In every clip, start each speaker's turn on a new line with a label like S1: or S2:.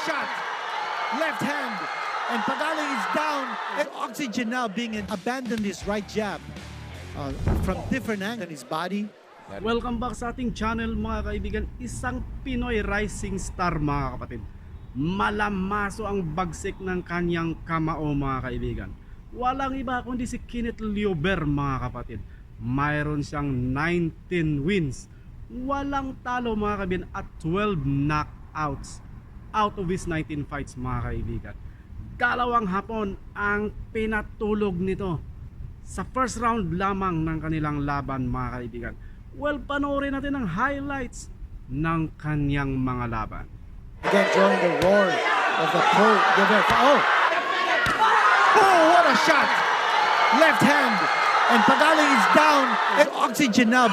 S1: shot! Left hand. And Pagaling is down. And Oxygen now being abandoned his right jab from different angle in his body.
S2: Welcome back sa ating channel mga kaibigan. Isang Pinoy rising star mga kapatid. Malamaso ang bagsik ng kanyang kamao mga kaibigan. Walang iba kundi si Kenneth Liober mga kapatid. Mayroon siyang 19 wins. Walang talo mga kaibigan at 12 knockouts out of his 19 fights mga kaibigan. Dalawang hapon ang pinatulog nito sa first round lamang ng kanilang laban mga kaibigan. Well, panoorin natin ang highlights ng kanyang mga laban.
S1: Again, join the roar of the pro. Oh! Oh, what a shot! Left hand. And Pagaling is down. And Oxygen now.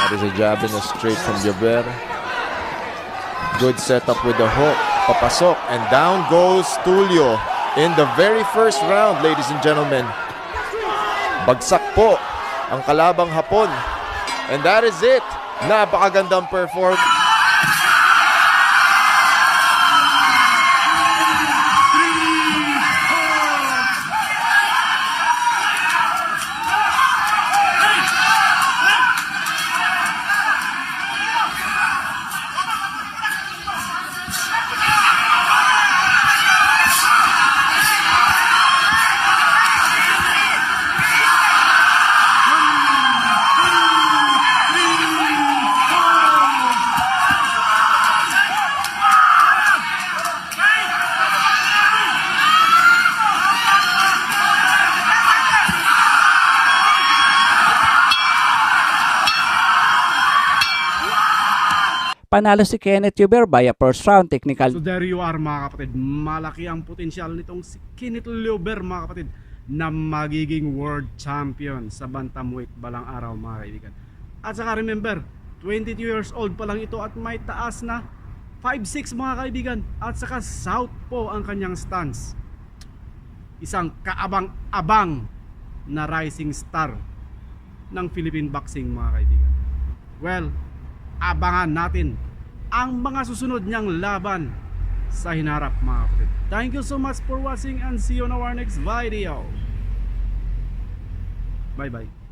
S3: That is a jab and a straight from Liober. Good setup with the hook. Papasok. And down goes Tulio in the very first round, ladies and gentlemen. Bagsak po ang kalabang Hapon. And that is it. Napakagandang performance.
S4: Panalo si Kenneth Liober via first round technical.
S2: So there you are mga kapatid. Malaki ang potensyal nitong si Kenneth Liober mga kapatid na magiging world champion sa bantamweight balang araw mga kaibigan. At saka remember, 22 years old pa lang ito at may taas na 5'6" mga kaibigan. At saka southpaw ang kanyang stance. Isang kaabang-abang na rising star ng Philippine boxing mga kaibigan. Well, abangan natin ang mga susunod niyang laban sa hinarap mga kapatid. Thank you so much for watching and see you on our next video. Bye bye.